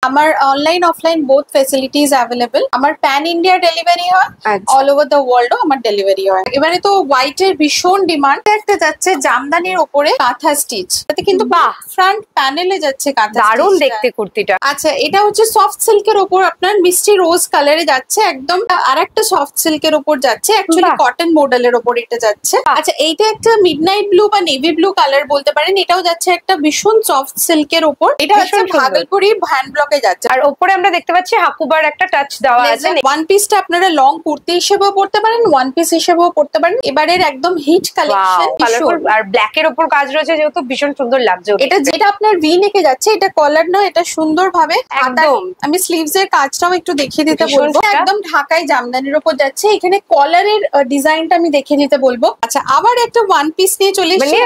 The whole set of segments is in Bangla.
আমার online offline both facilities available. আমার প্যান ইন্ডিয়া ডেলিভারি হয়, অল ওভার দ্য ওয়ার্ল্ড আমার ডেলিভারি হয়। এবারে তো হোয়াইট এর ভীষণ ডিমান্ড। একটা যাচ্ছে জামদানির উপরে কাঁথা স্টিচ, তাতে কিন্তু বাহ ফ্রন্ট প্যানেলে যাচ্ছে কাঁথা, দারুণ দেখতে কুর্তিটা। আচ্ছা, এটা হচ্ছে সফট সিল্কের উপর আপনার মিষ্টি রোজ কালারে যাচ্ছে একদম। আরেকটা সফট সিল্কের উপর যাচ্ছে, অ্যাকচুয়ালি কটন মডেলের উপর এটা যাচ্ছে। আচ্ছা, এইটা একটা মিডনাইট ব্লু বা নেভি ব্লু কালার বলতে পারেন। এটাও যাচ্ছে একটা ভীষণ সফট সিল্কের উপর। এটা হচ্ছে ভাগলপুরি হ্যান্ড ব্লকে যাচ্ছে। আর উপরে আমরা দেখতে পাচ্ছি হাকুবার একটা টাচ দেওয়া আছে। ওয়ান পিসটা আপনারা লং কুর্তি হিসেবেও পড়তে পারেন, ওয়ান পিস হিসেবেও পড়তে পারেন। এবারের একদম হিট কালেকশন, আর ব্ল্যাক এর উপর কাজ রয়েছে যেহেতু ভীষণ সুন্দর লাগছে। এটা যেটা আপনার ভি নেকে যাচ্ছে, এটা কলার না, এটা সুন্দর ভাবে একদম। আমি স্লিভস এর কাজটাও একটু দেখিয়ে দিতে বলবো। একদম ঢাকাই জামদানির উপর যাচ্ছে। এখানে কলারের ডিজাইনটা আমি দেখিয়ে দিতে বলবো। আচ্ছা, আবার একটা ওয়ান পিস নিয়ে চলে এসেছি।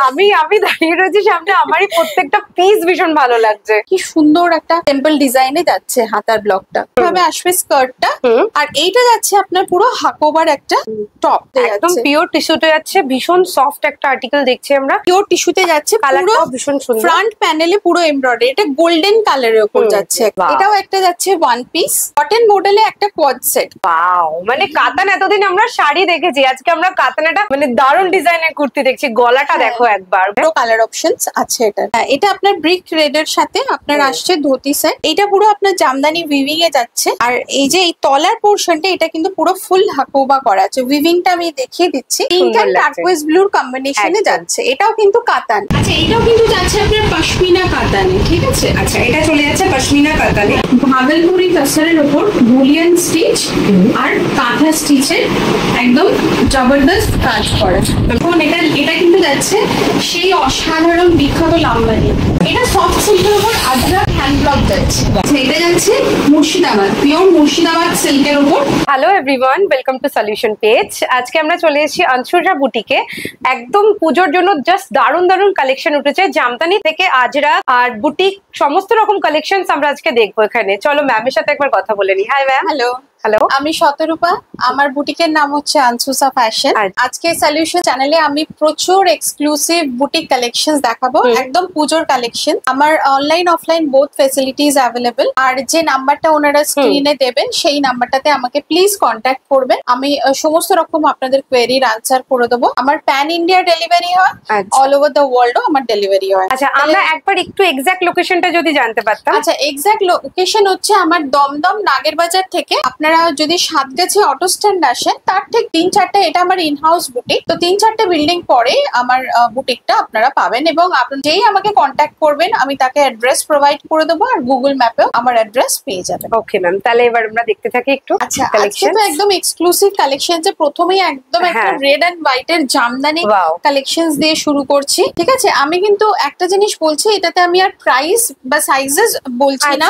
আমি দাঁড়িয়ে রয়েছি সামনে, আমারই প্রত্যেকটা পিস ভীষণ ভালো লাগছে। কি সুন্দর একটা টেম্পল ডিজাইনে যাচ্ছে হাতার ব্লকটা, এভাবে আসবে স্কার্টটা। আর এইটা যাচ্ছে আপনার পুরো হাকোবার একটা টপ, একদম পিওর টিস্যুতে যাচ্ছে। ভীষণ সফট একটা আর্টিকেল দেখছি আমরা, পিওর টিস্যুতে যাচ্ছে। কালারটাও ভীষণ সুন্দর। ফ্রন্ট প্যানেলে পুরো এমব্রয়ডারি, এটা গোল্ডেন কালারের উপর যাচ্ছে। এটাও একটা যাচ্ছে ওয়ান পিস কটন মডেলে একটা কোয়াড সেট। ওয়াও, মানে কাতান এতদিন আমরা শাড়ি দেখেছি, আজকে আমরা কাতানাটা মানে দারুণ ডিজাইনের কুর্তি দেখছি। গলাটা দেখো একবার, পুরো কালার অপশনস আছে এটা। এটা আপনার ব্রিক রেড এর সাথে আপনার আসছে ধুতি সেট। এটা পুরো আপনার জামদানি উইভিং এ যাচ্ছে। আর এই যে এই তলার পোর্শনটা, এটা কিন্তু পুরো ফুল হাকোবা করা আছে। উইভিংটা আমি দেখিয়ে দিচ্ছি। পিঙ্ক এন্ড টার্কোয়েজ ব্লুর কম্বিনেশনে যাচ্ছে। এটাও কিন্তু কাতান। আচ্ছা, এটাও কিন্তু যাচ্ছে আপনার পশমিনা কাতানে, ঠিক আছে? আচ্ছা, এটা চলে যাচ্ছে পশমিনা কাতানে। ভাগলপুরি তসরের উপর বুলিয়ান স্টিচ আর কাঁথা স্টিচের একদম জবরদস্ত কাজ করা। এখন এটা কিন্তু যাচ্ছে সেই অসাধারণ বিখ্যাত লাম্বানি। এটা সফট সিল্কের উপর আজরা হ্যান্ড ব্লক যাচ্ছে। এটা যাচ্ছে মুর্শিদাবাদ, পিওর মুর্শিদাবাদ সিল্কের উপর। Hello everyone, welcome to solution page. আজকে আমরা চলে এসেছি আনসুরা বুটিকে। একদম পুজোর জন্য জাস্ট দারুণ দারুণ কালেকশন উঠেছে জামদানি থেকে আজরা আর বুটিক, সমস্ত রকম কালেকশন আমরা আজকে দেখবো এখানে। চলো ম্যামের সাথে একবার কথা বলে নি। Hi ma'am. হ্যালো। হ্যালো, আমি শতরূপা। আমার বুটিকের নাম হচ্ছে আনসুসা ফ্যাশন। আজকে সলিউশন চ্যানেলে আমি প্রচুর এক্সক্লুসিভ বুটিক কালেকশন দেখাবো, একদম পুজোর কালেকশন। আমার online offline both facilities available. আর যে নাম্বারটা ওনারা স্ক্রিনে দেবেন সেই নাম্বারটাতে আমাকে প্লিজ কন্ট্যাক্ট করবেন। আমি সমস্ত রকম আপনাদের কোয়েরির আনসার করে দেবো। আমার প্যান ইন্ডিয়া ডেলিভারি হয়, অল ওভার দ্য ওয়ার্ল্ডও আমার ডেলিভারি হয়। আচ্ছা, আমরা একবার একটু এক্সাক্ট লোকেশনটা যদি জানতে পারতাম। আচ্ছা, এক্সাক্ট লোকেশন হচ্ছে আমার দমদম নাগেরবাজার থেকে আপনারা যদি সাতগাছি অটো স্ট্যান্ড আসেন, তার ঠিক 3-4টা, এটা আমার ইনহাউস বুটিক, তো 3-4টে বিল্ডিং পরে আমার বুটিকটা আপনারা পাবেন। এবং যেই আমাকে কন্ট্যাক্ট করবেন আমি তাকে অ্যাড্রেস প্রোভাইড করে দেবো, আর গুগল ম্যাপেও আমার অ্যাড্রেস পেয়ে যাবেন। ওকে ম্যাম, তাহলে এবার আমরা দেখতে থাকি একটু। আচ্ছা, আজকে তো একদম এক্সক্লুসিভ কালেকশন। যে প্রথমেই একদম একটা রেড এন্ড হোয়াইট এর জামদানি কালেকশনস দিয়ে শুরু করছি, ঠিক আছে? আমি কিন্তু একটা জিনিস বলছি, এটাতে আমি আর প্রাইস বা সাইজেস বলছি না,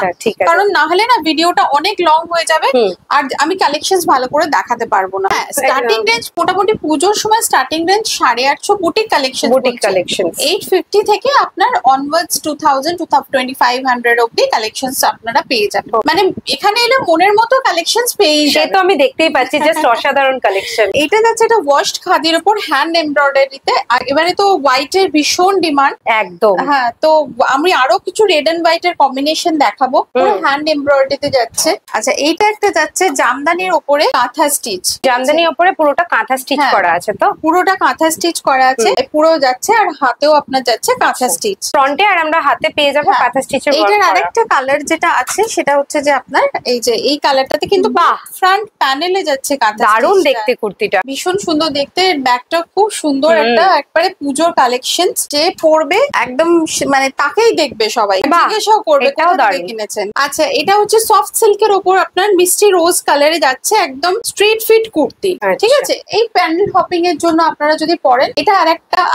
কারণ না হলে না ভিডিওটা অনেক লং হয়ে যাবে আর আমি কালেকশনস ভালো করে দেখাতে পারবো না। স্টার্টিং রেঞ্জ মোটামুটি পুজোর সময় স্টার্টিং রেঞ্জ 850 বুটিক কালেকশন, 850 থেকে আপনার অনওয়ার্ডস 2000 to 2500 অব্দি কালেকশনস আপনারা পেয়ে যাবেন। মানে এখানে এলে মনের মতো কালেকশনস পেয়ে যাবেন। সে তো আমি দেখতেই পাচ্ছি, জাস্ট অসাধারণ কালেকশন। এটা যাচ্ছে একটা ওয়াশড খাদির উপর হ্যান্ড এমব্রয়ডারিতে। এবারে তো হোয়াইট এর ভীষণ ডিমান্ড, একদম। হ্যাঁ, তো আমি আরো কিছু রেড এন্ড হোয়াইট এর কম্বিনেশন দেখাবো, পুরো হ্যান্ড এমব্রয়ডারিতে যাচ্ছে। আচ্ছা, এইটা একটা যাচ্ছে জামদানির উপরে কাঁথা স্টিচ। জামদানির উপরে পুরোটা কাঁথা স্টিচ করা আছে, তো পুরোটা কাঁথা স্টিচ করা আছে, পুরো যাচ্ছে। আর হাতেও আপনার যাচ্ছে কাঁথা স্টিচ ফ্রন্টে, আর আমরা হাতে পেয়ে যাবো কাঁথা স্টিচের। এইটার আরেকটা কালার যেটা আছে সেটা হচ্ছে যে আপনার এই যে এই কালারটাতে কিন্তু বাহ ফ্রন্ট প্যানেলে যাচ্ছে কাঁথা। দারুণ দেখতে কুর্তিটা, ভীষণ সুন্দর দেখতে। ব্যাগটা খুব সুন্দর, একটা একবারে পুজোর কালেকশন। যে পরবে একদম মানে তাকেই দেখবে সবাই, জিজ্ঞাসাও করবে কোথা থেকে কিনেছেন। আচ্ছা, এটা হচ্ছে সফট সিল্কের উপর আপনার মিষ্টি রোজ কালারে যাচ্ছে, একদম স্ট্রিট ফিট কুর্তি, ঠিক আছে? এই প্যান্ডেল হপিং এর জন্য আপনারা যদি পরেন, এটা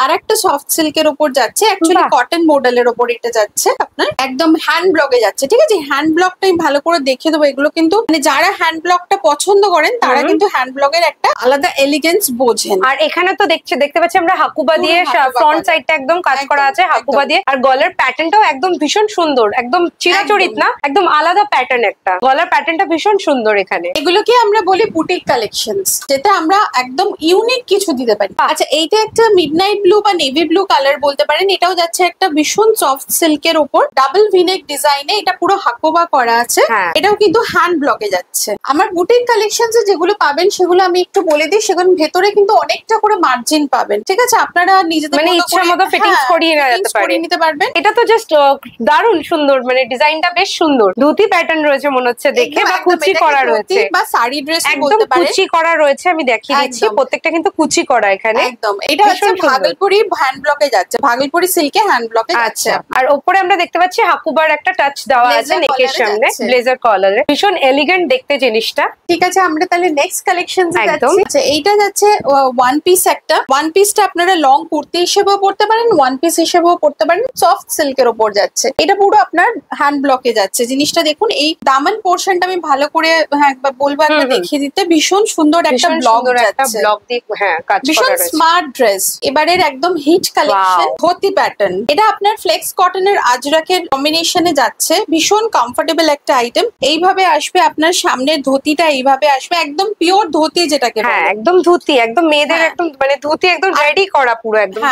আরেকটা সফট সিল্কের উপর যাচ্ছে, অ্যাকচুয়ালি কটন মডেলের উপর এটা যাচ্ছে আপনার একদম হ্যান্ড ব্লকে যাচ্ছে, ঠিক আছে? হ্যান্ড ব্লকটাই ভালো করে দেখে দেবো। এগুলো কিন্তু মানে যারা হ্যান্ড ব্লকটা পছন্দ করেন তারা কিন্তু হ্যান্ড ব্লকের একটা আলাদা এলিগেন্স বোঝেন। আর এখানে তো দেখতে পাচ্ছি আমরা হাকুবা দিয়ে ফ্রন্ট সাইডটা একদম কাজ করা আছে, হাকুবা দিয়ে। আর গলার প্যাটার্নটাও একদম ভীষণ সুন্দর, একদম চিরাচরিত না, একদম আলাদা প্যাটার্ন। একটা গলার প্যাটার্নটা ভীষণ সুন্দর এখানে? এগুলোকে আমরা বলি বুটিক কালেকশনস, যেটা আমরা একদম ইউনিক কিছু দিতে পারি। আচ্ছা, এইটা একটা মিডনাইট ব্লু বা নেভি ব্লু কালার বলতে পারেন। এটাও যাচ্ছে একটা ভীষণ সফট সিল্কের উপর ডাবল ভিনেক ডিজাইনে, এটা পুরো হাকোবা করা আছে। এটাও কিন্তু হ্যান্ড ব্লকে যাচ্ছে। আমার বুটিক কালেকশনস যেগুলো পাবেন সেগুলো আমি একটু বলে দিই, সেগুলো ভেতরে কিন্তু অনেকটা করে মার্জিন পাবেন, ঠিক আছে? আপনারা নিজেদের মানে ইচ্ছার মতো ফিটিংস করিয়ে নিতে পারবেন। এটা তো জাস্ট দারুণ সুন্দর, মানে ডিজাইনটা বেশ সুন্দর। ধুতি প্যাটার্ন রয়েছে মনে হচ্ছে দেখে, বা কুচি করা রয়েছে, বা শাড়ি ড্রেস একদম কুচি করা রয়েছে। আমি দেখিয়ে দিচ্ছি, প্রত্যেকটা কিন্তু কুচি করা এখানে। একদম এটা হচ্ছে ভাগলপুরি হ্যান্ড ব্লকে যাচ্ছে, ভাগলপুরি সিল্কে হ্যান্ড ব্লকে যাচ্ছে। আর উপরে আমরা দেখতে পাচ্ছি হাকুবার একটা টাচ দেওয়া আছে নেকের সামনে, ব্লেজার কলারে। ভীষণ এলিগেন্ট দেখতে জিনিসটা। ঠিক আছে, আমরা তাহলে নেক্সট কালেকশন যাচ্ছি। আচ্ছা, এইটা যাচ্ছে ওয়ান পিস একটা। ওয়ান পিসটা আপনারা লং কুর্তি হিসেবেও পড়তে পারেন, ওয়ান পিস হিসেবেও পড়তে পারেন। সফট সিল্কের উপর যাচ্ছে, এটা পুরো আপনার হ্যান্ড ব্লকে যাচ্ছে। জিনিসটা দেখুন, এই দামান পোর্শনটা আমি ভালো করে একবার বলবো, একবার দেখিয়ে দিতে। ভীষণ সুন্দর একটা ব্লক যাচ্ছে, ভীষণ স্মার্ট ড্রেস। এবারের একদম হিট কালেকশন ধুতি প্যাটার্ন। এটা আপনার ফ্লেক্স কটনের আজরাকের কম্বিনেশনে যাচ্ছে, ভীষণ কমফোর্টেবল একটা আইটেম। এইভাবে আসবে আপনার সামনের ধুতিটা, এইভাবে আসবে একদম পিওর ধুতি, যেটাকে একদম ধুতি, একদম মেয়েদের একদম মানে ধুতি একদম রেডি করা পুরো একদম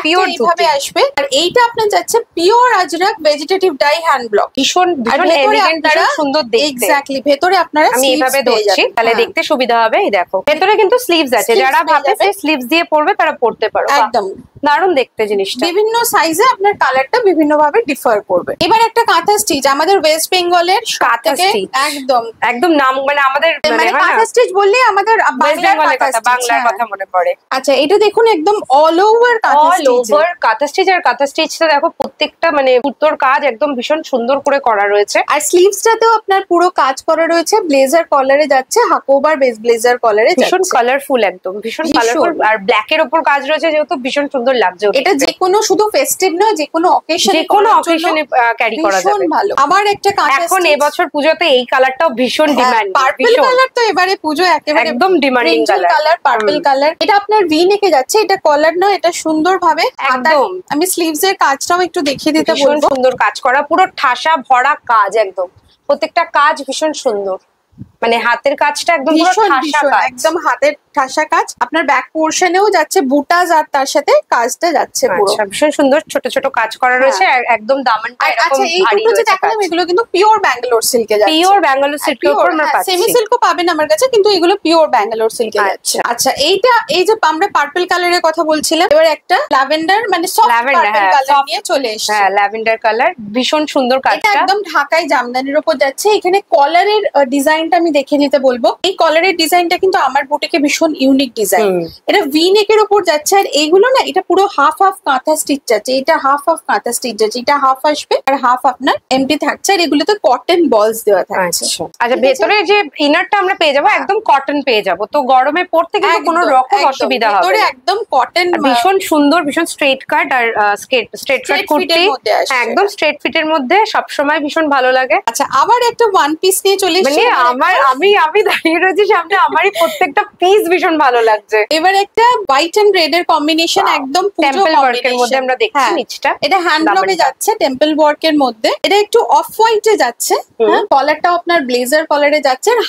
পিওর এইভাবে আসবে। আর এইটা আপনার যাচ্ছে pure Ajrak vegetative die hand block, ভীষণ এলিগেন্ট, সুন্দর দেখতে। এক্স্যাক্টলি, ভেতরে আপনারা আমি এইভাবে ধরছি, তাহলে দেখতে সুবিধা হবে। এই দেখো, ভেতরে কিন্তু স্লিভস আছে, যারা ভাবছে স্লিভস দিয়ে পরবে তারা পরতে পারো। একদম দারুণ দেখতে জিনিসটা। বিভিন্ন সাইজে আপনার কালারটা বিভিন্ন ভাবে ডিফার করবে। এবার একটা কাঁথা স্টিচ, আমাদের ওয়েস্ট বেঙ্গলের কাঁথা স্টিচ একদম একদম নাম, মানে আমাদের কাঁথা স্টিচ বললে আমাদের বাংলার কথা মনে পড়ে। আচ্ছা, এটা দেখুন একদম অল ওভার কাঁথা স্টিচ। আর কাঁথা স্টিচটা দেখো প্রত্যেকটা মানে পুত্তর কাজ একদম ভীষণ সুন্দর করে করা রয়েছে। আর স্লিভসটাতেও আপনার পুরো কাজ করা রয়েছে, ব্লেজার কলারে যাচ্ছে, হাকোবার বেস ব্লেজার কলারে যাচ্ছে। ভীষণ কালারফুল, একদম ভীষণ কালারফুল। আর ব্ল্যাক এর উপর কাজ রয়েছে, যেহেতু ভীষণ সুন্দর লাগছে। এটা যেকোনো শুধু ফেস্টিভ নয়, যেকোনো অকেশনে ক্যারি করা যাবে। ভালো। আবার একটা কাঁথা, এখন এবছর পুজোতে এই কালারটাও ভীষণ ডিমান্ড। পার্পল কালার তো এবারে পুজো একেবারে একদম ডিমান্ডিং কালার, পার্পল কালার। এটা আপনার ভি নেকে যাচ্ছে, এটা কলার নয়, এটা সুন্দর ভাবে একদম। আমি স্লিভস এর কাজটাও একটু দেখিয়ে দিতে বলবো। সুন্দর কাজ করা, পুরো ঠাসা ভরা কাজ, একদম প্রত্যেকটা কাজ ভীষণ সুন্দর। মানে হাতের কাজটা একদম একদম হাতের ঠাসা কাজ। আপনার ব্যাক পোর্শনেও যাচ্ছে বুটাস, আর তার সাথে কাজটা যাচ্ছে পুরো ভীষণ সুন্দর। ছোট ছোট কাজ করা রয়েছে, একদম দামানটা এরকম ভারী রয়েছে। দেখালাম এগুলো কিন্তু পিওর ব্যাঙ্গালোর সিল্কে যাচ্ছে, পিওর ব্যাঙ্গালোর সিল্কের উপর আমরা পাচ্ছি। সেমি সিল্কও পাবেন আমার কাছে, কিন্তু এগুলো পিওর ব্যাঙ্গালোর সিল্কে যাচ্ছে। আচ্ছা, এইটা এই যে আমরা পার্পল কালারের কথা বলছিলাম, এবার একটা ল্যাভেন্ডার মানে সফট পার্পল কালার নিয়ে চলে এসেছে। হ্যাঁ, ল্যাভেন্ডার কালার, ভীষণ সুন্দর কাজটা। এটা একদম ঢাকাই জামদানির উপর যাচ্ছে। এখানে কলারের ডিজাইনটা আমি দেখে নিতে বলবো। এই কলারের ডিজাইনটা কিন্তু আমার বুটিকে ভীষণ ইউনিক ডিজাইন। এটা ভি নেকের উপর যাচ্ছে, আর এইগুলো না, এটা পুরো হাফ হাফ কাঁথা স্টিচ যাচ্ছে। এটা হাফ হাফ কাঁথা স্টিচ যাচ্ছে, এটা হাফ আসবে আর হাফ আপনার এমটি থাকছে। আর এগুলোতে কটন বলস দেওয়া থাকছে। আচ্ছা, ভেতরে যে ইনারটা আমরা পেয়ে যাবো একদম কটন পেয়ে যাবো, তো গরমে পড়তে কিন্তু কোনো রকম অসুবিধা হবে না। একদম কটন, ভীষণ সুন্দর, ভীষণ স্ট্রেট কাট। আর স্ট্রেট কাট কুর্তি একদম স্ট্রেট ফিটের মধ্যে সবসময় ভীষণ ভালো লাগে। আচ্ছা, আবার একটা ওয়ান পিস নিয়ে চলে এসেছি। আমি দাঁড়িয়ে রয়েছি সামনে, আমারই প্রত্যেকটা পিস ভীষণ ভালো লাগছে। এবার একটা হোয়াইট এন্ড রেড এর কম্বিনেশন, একদম টেম্পল ওয়ার্কের মধ্যে আমরা দেখছি নিচটা। এটা হ্যান্ড ব্লকে যাচ্ছে, টেম্পল ওয়ার্কের মধ্যে। এটা একটু অফ হোয়াইটে যাচ্ছে, কলারটাও আপনার ব্লেজার কলারে যাচ্ছে। আর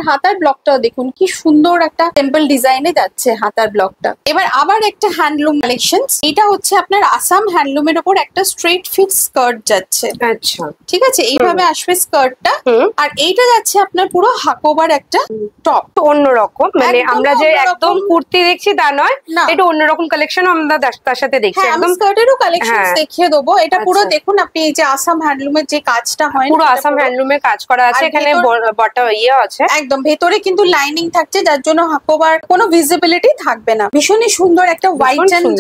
হাতার ব্লকটাও দেখুন কি সুন্দর একটা টেম্পল ডিজাইনে যাচ্ছে হাতার ব্লকটা। এবার আবার একটা হ্যান্ডলুম কালেকশন, এটা হচ্ছে আপনার আসাম হ্যান্ডলুমের উপর একটা স্ট্রেট ফিট স্কার্ট যাচ্ছে। আচ্ছা, ঠিক আছে, এইভাবে আসবে স্কার্টটা। আর এইটা যাচ্ছে আপনার পুরো হাকোবার একটা টপ, অন্যরকম। মানে আমরা যে একদম কুর্তি দেখছি তা নয়, এটা অন্যরকম কালেকশন আমরা তার সাথে দেখছি। একদম স্কার্টেরও কালেকশন দেখিয়ে দেবো। এটা পুরো দেখুন আপনি, এই যে আসাম হ্যান্ডলুমের যে কাজটা হয়, পুরো আসাম হ্যান্ডলুমের কাজ করা আছে। এখানে বটা আছে, একদম ভেতরে কিন্তু লাইনিং থাকছে, যার জন্য হাকোবার কোনো ভিজিবিলিটি থাকবে না। ভীষণই সুন্দর একটা হোয়াইট এন্ড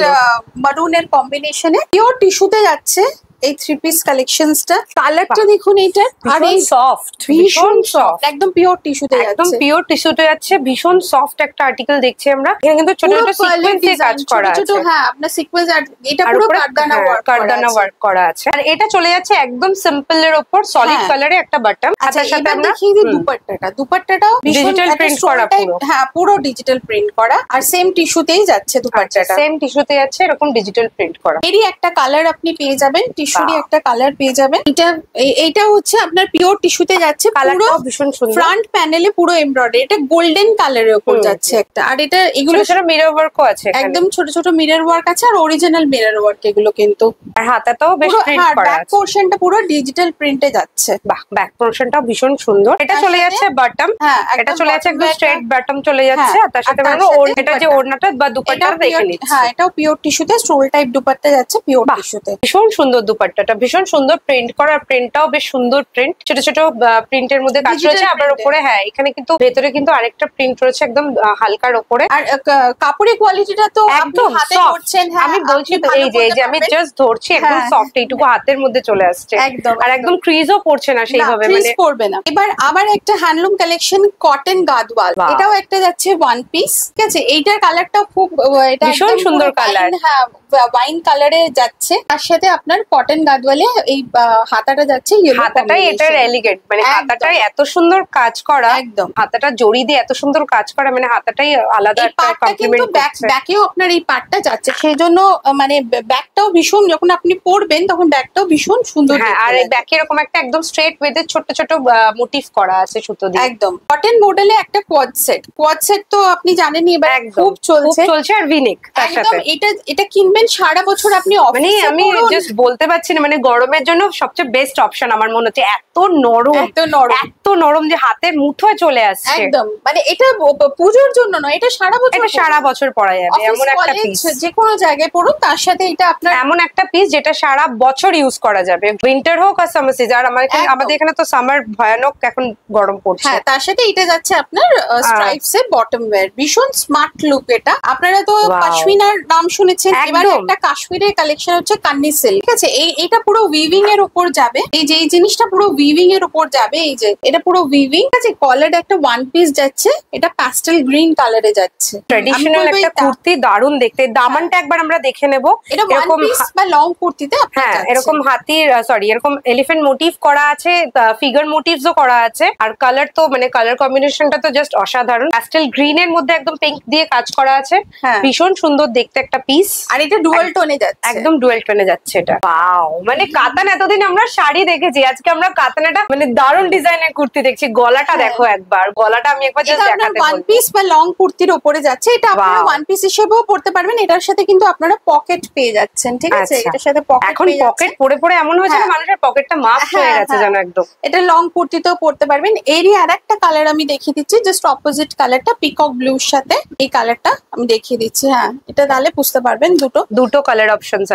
মারুন এর কম্বিনেশনে পিওর টিস্যুতে যাচ্ছে এই থ্রি পিস কালেকশনসটা। কালারটা দেখুন এইটা, আর এই সফট, ভীষণ সফট, একদম পিওর টিস্যুতে যাচ্ছে, একদম পিওর টিস্যুতে যাচ্ছে। ভীষণ সফট একটা আর্টিকেল দেখছি আমরা। এখানে কিন্তু ছোট ছোট সিকোয়েন্সে কাজ করা আছে। হ্যাঁ, আপনার সিকোয়েন্স, আর এটা পুরো কারদানা ওয়ার্ক করা আছে। আর এটা চলে যাচ্ছে একদম সিম্পল এর উপর সলিড কালারে একটা বাটন। আচ্ছা, সাথে আমরা দেখিয়ে দিই দুপাট্টাটাও ডিজিটাল প্রিন্ট করা, পুরো হ্যাঁ পুরো ডিজিটাল প্রিন্ট করা। আর সেম টিস্যুতেই যাচ্ছে দুপাট্টাটা, সেম টিস্যুতে যাচ্ছে, এরকম ডিজিটাল প্রিন্ট করা। এরই একটা কালার আপনি পেয়ে যাবেন টিস্যু জলপাইশুরি একটা কালার পেয়ে যাবেন। এইটা হচ্ছে আপনার পিওর টিস্যুতে যাচ্ছে, পুরো ভীষণ সুন্দর, ফ্রন্ট প্যানেলে পুরো এমব্রয়ডারি, এটা গোল্ডেন কালারের উপর যাচ্ছে একটা। আর এটা এগুলো মিরর ওয়ার্কও আছে, একদম ছোট ছোট মিরর ওয়ার্ক আছে, আর অরিজিনাল মিরর ওয়ার্ক এগুলো কিন্তু। আর হাতাটাও বেশ প্রিন্ট করা আছে, ব্যাক পোরশনটা পুরো ডিজিটাল প্রিন্টে যাচ্ছে। বাহ, ব্যাক পোরশনটাও ভীষণ সুন্দর। এটা চলে যাচ্ছে বটম, এটা চলে যাচ্ছে একদম স্ট্রেট বটম চলে যাচ্ছে, আর তার সাথে এটা যে ওড়নাটা বা দুপাট্টাটা দেখে নিচ্ছি। হ্যাঁ, এটাও পিওর টিস্যুতে স্টোল টাইপ দুপাট্টা যাচ্ছে, পিওর টিস্যুতে। ভীষণ সুন্দর দুপাট্টাটা, ভীষণ সুন্দর প্রিন্ট করা, প্রিন্টটাও বেশ সুন্দর প্রিন্ট, ছোট ছোট প্রিন্টের মধ্যে কাজ রয়েছে। আবার উপরে হ্যাঁ এখানে কিন্তু ভেতরে কিন্তু আরেকটা প্রিন্ট রয়েছে একদম হালকার উপরে। আর কাপড়ের কোয়ালিটিটা তো একদম হাতে করছেন, আমি বলছি তো এই যে আমি জাস্ট ধরছি, একদম সফট, এইটুকু হাতের মধ্যে চলে আসছে একদম, আর একদম ক্রিজও পড়ছে না সেইভাবে, মানে পড়বে না। এবার আবার একটা হ্যান্ডলুম কালেকশন কটন গাদওয়াল, এটাও একটা যাচ্ছে ওয়ান পিস, ঠিক আছে। এইটার কালারটা খুব এটা ভীষণ সুন্দর কালার, হ্যাঁ ওয়াইন কালারে যাচ্ছে। তার সাথে আপনার কটন গাদওয়ালে এই হাতাটা যাচ্ছে ইয়েলো, হাতাটাই এটার এলিগেন্ট, মানে হাতাটাই এত সুন্দর কাজ করা, একদম হাতাটা জড়ি দিয়ে এত সুন্দর কাজ করা, মানে হাতাটাই আলাদা একটা কমপ্লিমেন্ট করছে। ব্যাকেও আপনার এই পার্টটা যাচ্ছে, সেজন্য মানে ব্যাকটাও ভীষণ, যখন আপনি পরবেন তখন ব্যাকটাও ভীষণ সুন্দর। হ্যাঁ, আর এই ব্যাকে এরকম একটা একদম স্ট্রেট ওয়েতে ছোট ছোট মোটিভ করা আছে সুতো দিয়ে, একদম কটন মডেলে একটা কোয়াড সেট তো আপনি জানেনই এবার খুব চলছে, আর ভিনেক তার সাথে। এটা কিনবেন সারা বছর আপনি, মানে আমি জাস্ট বলতে পারছি না, মানে গরমের জন্য সবচেয়ে বেস্ট অপশন আমার মনে হচ্ছে। এত নরম যে হাতের মুঠোয় চলে আসছে একদম, মানে এটা পুজোর জন্য নয়, এটা সারা বছর পরা যাবে এমন একটা পিস, যে কোনো জায়গায় পরুন। তার সাথে এটা আপনার এমন একটা পিস যেটা সারা বছর ইউজ করা যাবে, উইন্টার হোক আর সামার সিজন। আর আমাদের এখানে তো সামার ভয়ানক এখন গরম পড়ছে। হ্যাঁ, তার সাথে এটা যাচ্ছে আপনার স্ট্রাইপস এর বটম ওয়্যার, ভীষণ স্মার্ট লুক এটা। আপনারা তো পশমিনার নাম শুনেছেন, এবারে একটা কাশ্মীরের কালেকশন হচ্ছে কান্নি সিল্ক, ঠিক আছে। এইটা পুরো উইভিং এর উপর যাবে, এই যে এই জিনিসটা পুরো উইভিং এর উপর যাবে, এই যে এটা পুরো উইভিং, ঠিক আছে। কলার একটা ওয়ান পিস যাচ্ছে, এটা প্যাস্টেল গ্রিন কালারে যাচ্ছে, ট্র্যাডিশনাল একটা কুর্তি, দারুণ দেখতে। দামানটা একবার আমরা দেখে নেব, এটা ওয়ান পিস বা লং কুর্তিতে। হ্যাঁ, এরকম হাতির এরকম এলিফ্যান্ট মোটিভ করা আছে, ফিগার মোটিভসও করা আছে। আর কালার তো মানে কালার কম্বিনেশনটা তো জাস্ট অসাধারণ, প্যাস্টেল গ্রিন এর মধ্যে একদম পিঙ্ক দিয়ে কাজ করা আছে, ভীষণ সুন্দর দেখতে একটা পিস। আর এটা ডুয়াল টোনে যাচ্ছে, একদম ডুয়াল টোনে যাচ্ছে এটা। ওয়াও, মানে কাতান এতদিন আমরা শাড়ি দেখেছি, আজকে আমরা কাতানাটা মানে দারুণ ডিজাইনের কুর্তি দেখছি। গলাটা দেখো একবার, গলাটা আমি একবার জাস্ট দেখাতে বলবো। ওয়ান পিস বা লং কুর্তির উপরে যাচ্ছে, এটা আপনারা ওয়ান পিস হিসেবেও পরতে পারবেন। এটার সাথে কিন্তু আপনারা পকেট পেয়ে যাচ্ছেন, ঠিক আছে। এটার সাথে পকেট, এখন পকেট পরে পরে এমন হয়েছে না মানুষের পকেটটা মাপ হয়ে গেছে জানো একদম। এটা লং কুর্তিতেও পরতে পারবেন। এরই আরেকটা কালার আমি দেখিয়ে দিচ্ছি, জাস্ট অপোজিট কালারটা পিকক ব্লুর সাথে এই কালারটা আমি দেখিয়ে দিচ্ছি। হ্যাঁ, এটা তাহলে বুঝতে পারবেন দুটো কালার অপশনস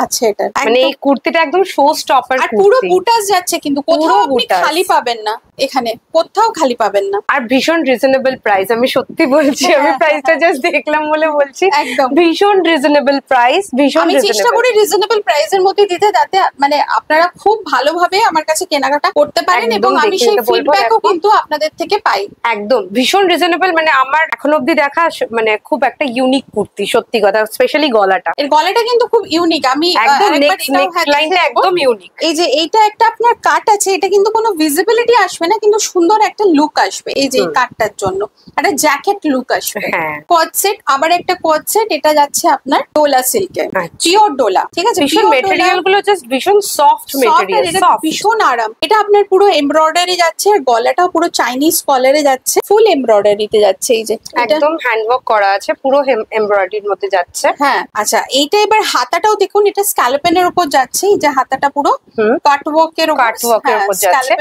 আছে, এটা মানে এই কুর্তিটা একদম শো স্টপার, আর পুরো বুটাস যাচ্ছে, কিন্তু কোথাও আপনি খালি পাবেন না, এখানে কোথাও খালি পাবেন না। আর ভীষণ রিজনেবল প্রাইস, আমি সত্যি বলছি, আমি প্রাইসটা জাস্ট দেখলাম বলে বলছি, একদম ভীষণ রিজনেবল প্রাইস, ভীষণ আমি চেষ্টা করি রিজনেবল প্রাইসের মধ্যে দিতে, যাতে মানে আপনারা খুব ভালোভাবে আমার কাছে কেনাকাটা করতে পারেন, এবং আমি সেই ফিডব্যাকও কিন্তু আপনাদের থেকে পাই। একদম ভীষণ রিজনেবল, মানে আমার এখন অবধি দেখা মানে খুব একটা ইউনিক কুর্তি, সত্যি কথা। স্পেশালি গলাটা, এর গলাটা কিন্তু খুব ইউনিক। আমি নেকলাইনটা একদম ইউনিক। এই যে এইটা একটা আপনার কাট আছে, এটা কিন্তু কোনো ভিজিবিলিটি আসবে না, কিন্তু সুন্দর একটা লুক আসবে এই যে কাটটার জন্য, একটা জ্যাকেট লুক আসবে। কোয়াড সেট, আবার একটা কোয়াড সেট, এটা যাচ্ছে আপনার ডোলা সিল্কের, পিওর ডোলা, ঠিক আছে। ভীষণ ম্যাটেরিয়াল গুলো জাস্ট ভীষণ সফট ম্যাটেরিয়াল, ভীষণ আরাম। এটা আপনার পুরো এমব্রয়ডারি যাচ্ছে, আর গলাটাও পুরো চাইনিজ কলারে যাচ্ছে, ফুল এমব্রয়ডারিতে যাচ্ছে, এই যে একদম হ্যান্ডওয়ার্ক করা আছে, পুরো এমব্রয়ডারির মধ্যে যাচ্ছে। হ্যাঁ, আচ্ছা, এইটা এবার হাতাটাও দেখুন, এটা স্ক্যালপেনের উপর যাচ্ছে, এই যে হাতাটা পুরো কাটওয়ার্কের উপর যাচ্ছে,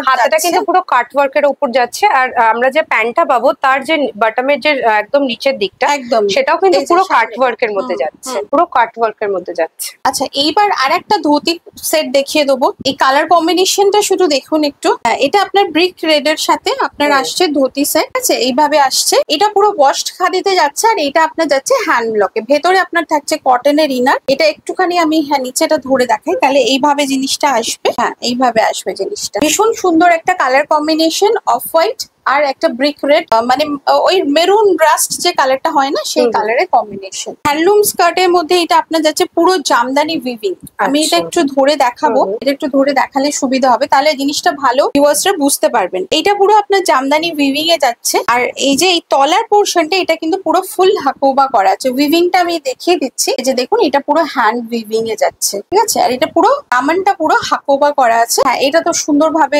হাতাটা কিন্তু পুরো কাটওয়ার্কের উপর যাচ্ছে। আর আমরা যে প্যান্টটা পাবো তার যে বটমের যে একদম নিচের দিকটা, একদম সেটাও কিন্তু পুরো কাটওয়ার্কের মধ্যে যাচ্ছে, পুরো কাটওয়ার্কের মধ্যে যাচ্ছে। আচ্ছা, এইবার আরেকটা ধুতি সেট দেখিয়ে দেবো। এই কালার কম্বিনেশনটা শুধু দেখুন একটু। এটা আপনার ব্রিক রেড এর সাথে আপনার আসছে ধুতি সেট, আছে এইভাবে আসছে। এটা পুরো ওয়াশড খাদিতে যাচ্ছে, আর এটা আপনার যাচ্ছে হ্যান্ড ব্লকে। ভেতরে আপনার থাকছে কটনের ইনার। এটা একটুখানি আমি নিচেটা ধরে দেখাই, তাহলে এইভাবে জিনিসটা আসবে। হ্যাঁ, এইভাবে আসবে জিনিসটা। ভীষণ সুন্দর একটা কালার কম্বিনেশন, অফ হোয়াইট আর একটা ব্রিক রেড, মানে ওই মেরুন রাস্ট যে কালারটা হয় না সেই কালারের কম্বিনেশন। হ্যান্ডলুম স্কার্টের মধ্যে এটা আপনার যাচ্ছে পুরো জামদানি উইভিং। আমি এটা একটু ধরে দেখাবো, এটা একটু ধরে দেখালে সুবিধা হবে, তাহলে জিনিসটা ভালো ভিউয়ার্সরা বুঝতে পারবেন। এটা পুরো আপনার জামদানি উইভিং এ যাচ্ছে। আর এই যে এই তলার পোর্শনটা এটা কিন্তু পুরো ফুল হাকোবা করা আছে। উইভিংটা আমি দেখিয়ে দিচ্ছি, এই যে দেখুন এটা পুরো হ্যান্ড উইভিং এ যাচ্ছে, ঠিক আছে। আর এটা পুরো দামানটা পুরো হাকোবা করা আছে। হ্যাঁ, এটা তো সুন্দরভাবে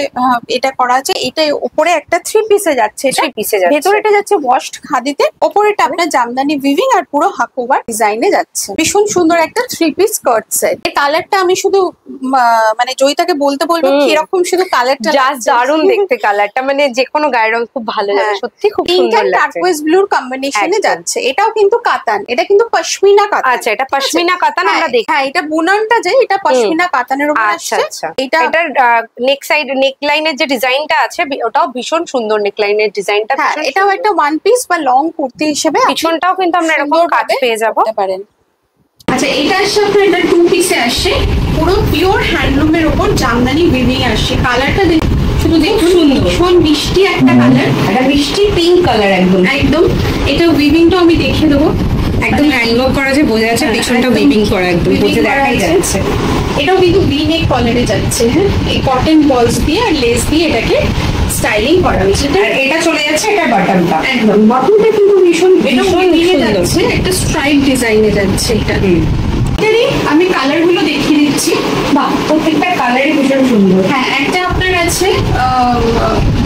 এটা করা আছে। এটা উপরে একটা 3 পিসে যাচ্ছে, 3 পিসে যাচ্ছে। ভেতরে এটা যাচ্ছে ওয়াশড খাদিতে, উপরেটা আপনার জামদানি উইভিং আর পুরো হাকোবা ডিজাইনে যাচ্ছে। ভীষণ সুন্দর একটা 3 পিস স্কার্ট সেট। এই কালারটা আমি শুধু মানে জয়িতাকে বলতে বলবো কিরকম শুধু কালারটা জাস্ট দারুণ দেখতে। কালারটা মানে যে কোনো গায়ের রং খুব ভালো লাগে, সত্যি খুব সুন্দর লাগছে। টার্কোয়েজ ব্লুর কম্বিনেশনে যাচ্ছে। এটাও কিন্তু কাতান, এটা কিন্তু পশমিনা কাতান। আচ্ছা, এটা পশমিনা কাতান আমরা দেখি। হ্যাঁ, এটা বুননটা যে এটা পশমিনা কাতানের উপর আসছে। এটার নেক সাইড নেক লাইনের যে ডিজাইনটা আছে ওটাও ভীষণ সুন্দর। নেক লাইনের ডিজাইনটা এটাও একটা ওয়ান পিস বা লং কুর্তি হিসেবে, পিছনটাও কিন্তু আমরা এরকম কাজ পেয়ে যাবো পারেন। আচ্ছা, এটা আসছে আপনার, এটা 2 পিসে আসছে, পুরো পিওর হ্যান্ডলুমের উপর জামদানি উইভিং আসছে। কালারটা শুধু দেখুন, ভীষণ মিষ্টি একটা কালার, একটা মিষ্টি পিঙ্ক কালার একদম একদম। এটা উইভিংটা আমি দেখিয়ে দেবো, একদম হ্যান্ডওয়ার্ক করা আছে, বোঝা যাচ্ছে পিছনটা উইভিং করা, একদম বুঝে দেখাই যাচ্ছে। এটাও কিন্তু ভি-নেক কলারে যাচ্ছে। হ্যাঁ, এই কটন বলস দিয়ে আর লেস দিয়ে এটাকে স্টাইলিং করা হয়েছে। আর এটা চলে যাচ্ছে এটা বটমটা, একদম বটমটা কিন্তু ভীষণ যাচ্ছে, একটা স্ট্রাইপ ডিজাইনে যাচ্ছে। এটা আমি কালার গুলো দেখিয়ে দিচ্ছি। বাহ, প্রত্যেকটা কালারই ভীষণ সুন্দর। হ্যাঁ, একটা আপনার আছে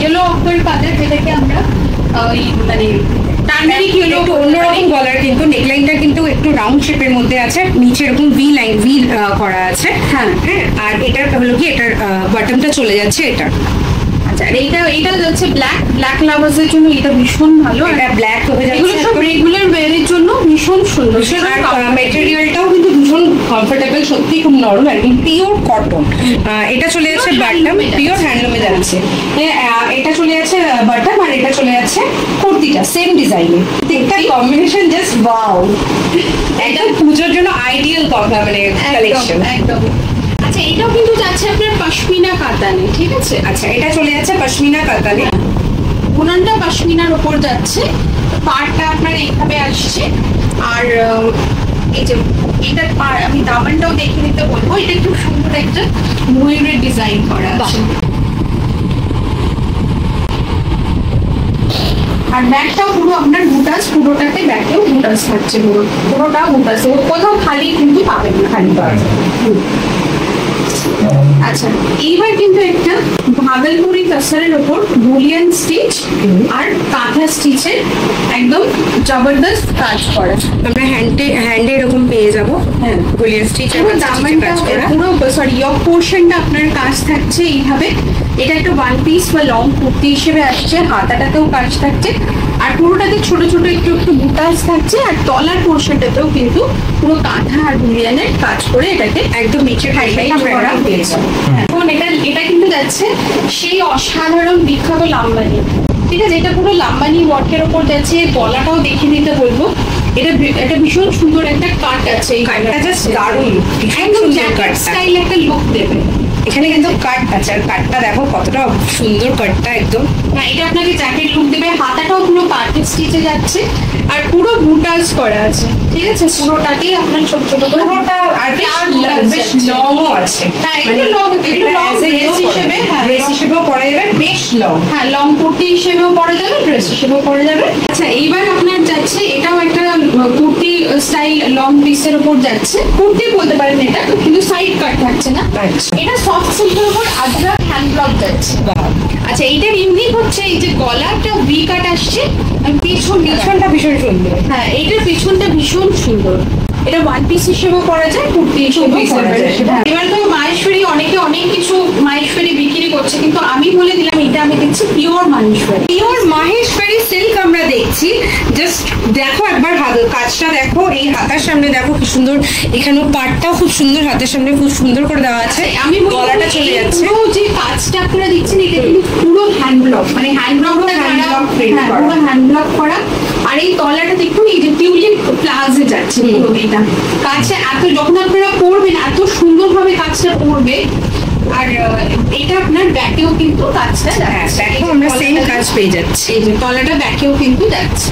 ইয়েলো অক্টোর কালার, যেটাকে আমরা মানে টার্মারিক ইয়েলো, অন্যরকম কালার। কিন্তু নেকলাইনটা কিন্তু একটু রাউন্ড শেপের মধ্যে আছে, নিচে এরকম ভি করা আছে। হ্যাঁ, আর এটার হলো কি, এটার বটমটা চলে যাচ্ছে এটা। আচ্ছা, এইটা যাচ্ছে ব্ল্যাক লাভার্সের জন্য এটা ভীষণ ভালো। এটা ব্ল্যাক হয়ে যাচ্ছে, এগুলো সব রেগুলার ওয়্যারের জন্য ভীষণ সুন্দর। আর ম্যাটেরিয়ালটাও কিন্তু ভীষণ কমফোর্টেবল, সত্যি খুব নরম, একদম পিওর কটন। এটা চলে যাচ্ছে বটম, পিওর হ্যান্ডলুমে যাচ্ছে। এটা চলে যাচ্ছে বটম, আর এটা চলে যাচ্ছে কুর্তিটা সেম ডিজাইনে। একটা কম্বিনেশন জাস্ট ওয়াও, একদম পুজোর জন্য আইডিয়াল মানে কালেকশন একদম। আচ্ছা, এটাও কিন্তু যাচ্ছে আপনার পশমিনা কাতানে, ঠিক আছে। আচ্ছা, এটা চলে যাচ্ছে পশমিনা কাতানে, বুননটা পশমিনার উপর যাচ্ছে, পাড়টা আপনার এইভাবে আসছে। আর এই যে এটা আমি দামানটাও দেখে নিতে বলবো, এটা খুব সুন্দর একটা ময়ূরের ডিজাইন করা আছে। আর ব্যাগটাও পুরো আপনার বুটাস, পুরোটাতে ব্যাগেও বুটাস থাকছে, পুরোটা বুটাস, কোথাও খালি কিন্তু পাবেন না, খালি পাবেন। আচ্ছা, এইবার কিন্তু একটা ভাগলপুরি তাসারের উপর বুলিয়ান স্টিচ আর কাঁথা স্টিচের একদম জবরদস্ত কাজ করা। আমরা হ্যান্ডে এরকম পেয়ে যাবো। হ্যাঁ, বুলিয়ান স্টিচ আর দামানটা পুরো, সরি, ইয়ক পোর্শনটা আপনার কাজ থাকছে এইভাবে। এটা একটা ওয়ান পিস বা লং কুর্তি হিসেবে আসছে, হাতাটাতেও কাজ থাকছে, আর পুরোটাতে ছোট ছোট একটু একটু বুটাস থাকছে। আর তলার পোর্শনটাতেও কিন্তু পুরো কাঁথা আর বুলিয়ানের কাজ করে এটাকে একদম নিচে হাইলাইট করা হয়েছে। এখন এটা কিন্তু যাচ্ছে সেই অসাধারণ বিখ্যাত লাম্বানি, ঠিক আছে। এটা পুরো লাম্বানি ওয়ার্কের ওপর যাচ্ছে। গলাটাও দেখে নিতে বলবো, এটা ভীষণ সুন্দর একটা কাট আছে, এই কাটটা জাস্ট দারুণ, একদম জ্যাকেট স্টাইল একটা লুক দেবে। এখানে কিন্তু কাট আছে, আর কাটটা দেখো কতটা সুন্দর, কাটটা একদম। হ্যাঁ, এটা আপনাকে জ্যাকেট লুক দেবে। হাতাটাও পুরো কাটের স্টিচে যাচ্ছে, আর পুরো বুটাস করা আছে, ঠিক আছে। পুরোটাতেই আপনার ছোট ছোট পুরোটা, আর বেশ লংও আছে। হ্যাঁ, একটু লং ড্রেস হিসেবে, ড্রেস হিসেবেও পরা যাবে, বেশ লং। হ্যাঁ, লং কুর্তি হিসেবেও পরা যাবে, ড্রেস হিসেবেও পরা যাবে। আচ্ছা, এইবার আপনার যাচ্ছে, এটাও একটা কুর্তি স্টাইল লং পিসের উপর যাচ্ছে, কুর্তি বলতে পারেন এটা, কিন্তু সাইড কাট থাকছে না। এটা সফট সিল্কের উপর আজরা হ্যান্ড ব্লক যাচ্ছে। আচ্ছা, এইটার ইউনিক হচ্ছে এই যে গলাটা ভি কাট আসছে, পিছনটা ভীষণ সুন্দর। হ্যাঁ, এইটার পিছনটা ভীষণ সুন্দর। এটা ওয়ান পিস হিসেবেও পরা যায়, কুর্তি হিসেবেও পরা যায়। এবার তো মাহেশ্বরী, অনেকে অনেক কিছু মাহেশ্বরী বিক্রি করছে, কিন্তু আমি বলে দিলাম এটা আমি দেখছি pure Maheshwari. Pure Maheshwari silk আমরা দেখছি। জাস্ট দেখো একবার কাজটা দেখো, এই হাতার সামনে দেখো কি সুন্দর, এখানেও পাটটাও খুব সুন্দর, হাতের সামনে খুব সুন্দর করে দেওয়া আছে। আমি গলাটা চলে যাচ্ছে, যে কাজটা আপনারা দেখছেন এটা কিন্তু পুরো হ্যান্ড ব্লক, মানে হ্যান্ড ব্লক করা। আর এই তলাটা দেখুন, এই যে টিউলিপ প্লাজে যাচ্ছে পুরো এটা কাজটা, এত যখন আপনারা পরবেন এত সুন্দরভাবে কাজটা পরবে। আর এটা আপনার ব্যাকেও কিন্তু কাজটা, দেখো আমরা সেম ডিজাইন কাজ পেয়ে যাচ্ছে। এই যে তলাটা ব্যাকেও কিন্তু যাচ্ছে।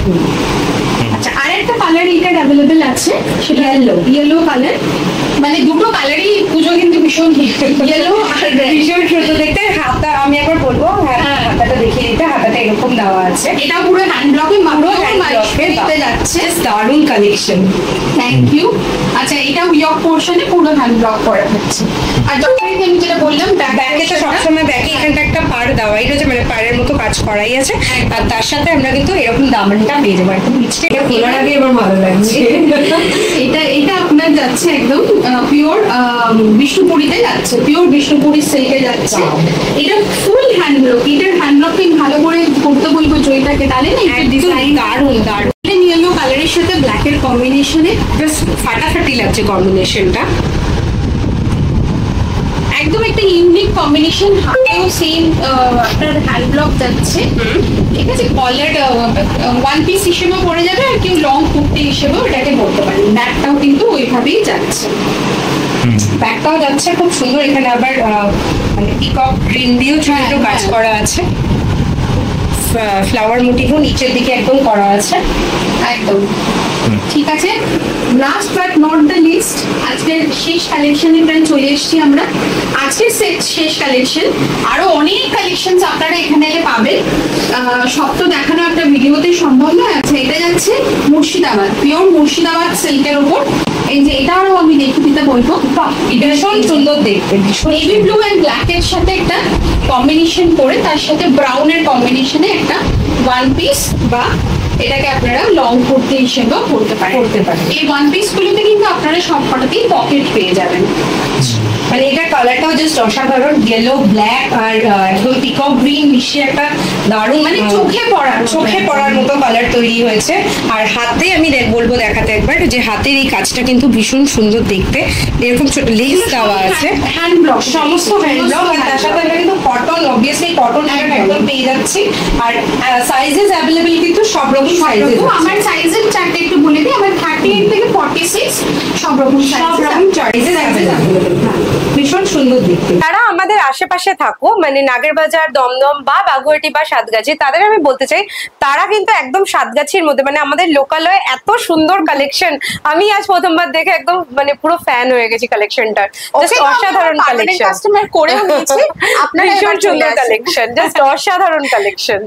আচ্ছা, আরেকটা কালার এটার অ্যাভেলেবেল আছে, সেটা ইয়েলো কালার। মানে দুটো কালারই পুজো কিন্তু ভীষণ ইয়েলো আর ভীষণ সুন্দর দেখতে। হাতা আমি একবার বলবো, হাতাটা দেখিয়ে দিতে। হাতাটা এরকম দেওয়া আছে, এটা পুরো হ্যান্ড ব্লকে যাচ্ছে। দারুণ কালেকশন, থ্যাংক ইউ। আচ্ছা, এটা ইয়ক পোর্শনে পুরো হ্যান্ড ব্লক করা হচ্ছে। আর যখন আমি যেটা বললাম ব্যাকে তো সবসময় ব্যাকে এখানটা একটা পাড় দেওয়াই রয়েছে, মানে পাড়ের মতো কাজ করাই আছে। আর তার সাথে আমরা কিন্তু এরকম দামানটা পেয়ে যাবো একদম নিচে। এটা খোলার আগে এবার ভালো লাগছে। এটা আপনার যাচ্ছে একদম পিওর বিষ্ণুপুরিতে যাচ্ছে, পিওর বিষ্ণুপুরি সিল্কে যাচ্ছে। এটা ফুল হ্যান্ড ব্লক। এটার হ্যান্ড ব্লকিং ভালো করে করতে বলবো জয়টাকে, তাহলে না এটা ডিজাইন দারুণ দারুণ। ইয়েলো কালারের সাথে ব্ল্যাকের কম্বিনেশনে জাস্ট ফাটাফাটি লাগছে কম্বিনেশনটা। একদম একটা ইউনিক কম্বিনেশন। হাতেও সেম আপনার হ্যান্ড ব্লক যাচ্ছে, ঠিক আছে। কলার ওয়ান পিস হিসেবেও পড়ে যাবে, আর কেউ লং কুর্তি হিসেবেও এটাকে বলতে পারেন। ব্যাগটাও কিন্তু ওইভাবেই যাচ্ছে, ব্যাগটাও যাচ্ছে খুব সুন্দর। এখানে আবার মানে পিকক গ্রিন দিয়েও ছোট কাজ করা আছে। ফ্লাওয়ার মোটিভও নিচের দিকে একদম করা আছে একদম। ঠিক আছে, last but not the least, আজকের শেষ কালেকশনে প্রায় চলে এসেছি আমরা। আজকের শেষ কালেকশন, আরো অনেক কালেকশন আপনারা এখানে এলে পাবেন। সব তো দেখানো একটা ভিডিওতে সম্ভব নয়। আচ্ছা, এটা যাচ্ছে মুর্শিদাবাদ, পিওর মুর্শিদাবাদ সিল্কের উপর। এই যে এটাও আমি দেখে দিতে বলবো, ভীষণ সুন্দর দেখতে। নেভি ব্লু অ্যান্ড ব্ল্যাক এর সাথে একটা কম্বিনেশন করে, তার সাথে ব্রাউনের কম্বিনেশনে একটা ওয়ান পিস, বা এটাকে আপনারা লং কুর্তি হিসেবেও পরতে পারেন। এই ওয়ান পিস গুলোতে কিন্তু আপনারা সব কটাতেই পকেট পেয়ে যাবেন। মানে এটা কালারটাও জাস্ট অসাধারণ, ইয়েলো ব্ল্যাক আর একদম পিকক গ্রিন মিশিয়ে একটা দারুণ, মানে চোখে পড়ার মতো কালার তৈরি হয়েছে। আর হাতে আমি বলবো দেখাতে একবার, যে হাতের এই কাজটা কিন্তু ভীষণ সুন্দর দেখতে। এরকম ছোট লেস দেওয়া আছে, হ্যান্ড ব্লক, সমস্ত হ্যান্ড ব্লক। আর তার সাথে আমরা কিন্তু কটন, অবভিয়াসলি কটন একদম পেয়ে যাচ্ছি। আর সাইজেস অ্যাভেলেবেল কিন্তু সব রকম সাইজেস। আমার সাইজের চার্টটা একটু বলে দিই, আমার 38 থেকে 46 সব রকম সাইজেস অ্যাভেলেবেল। ভীষণ সুন্দর দেখতে। যারা আমাদের আশেপাশে থাকো, মানে নাগেরবাজার, দমদম বা বাগুয়াটি বা সাতগাছি, তাদের আমি বলতে চাই তারা কিন্তু একদম সাতগাছির মধ্যে, মানে আমাদের লোকালয়ে এত সুন্দর কালেকশন আমি আজ প্রথমবার দেখে একদম মানে পুরো ফ্যান হয়ে গেছি কালেকশনটার। জাস্ট অসাধারণ কালেকশন, কাস্টমার করেও নিয়েছি। আপনারা ভীষণ সুন্দর কালেকশন, জাস্ট অসাধারণ কালেকশন।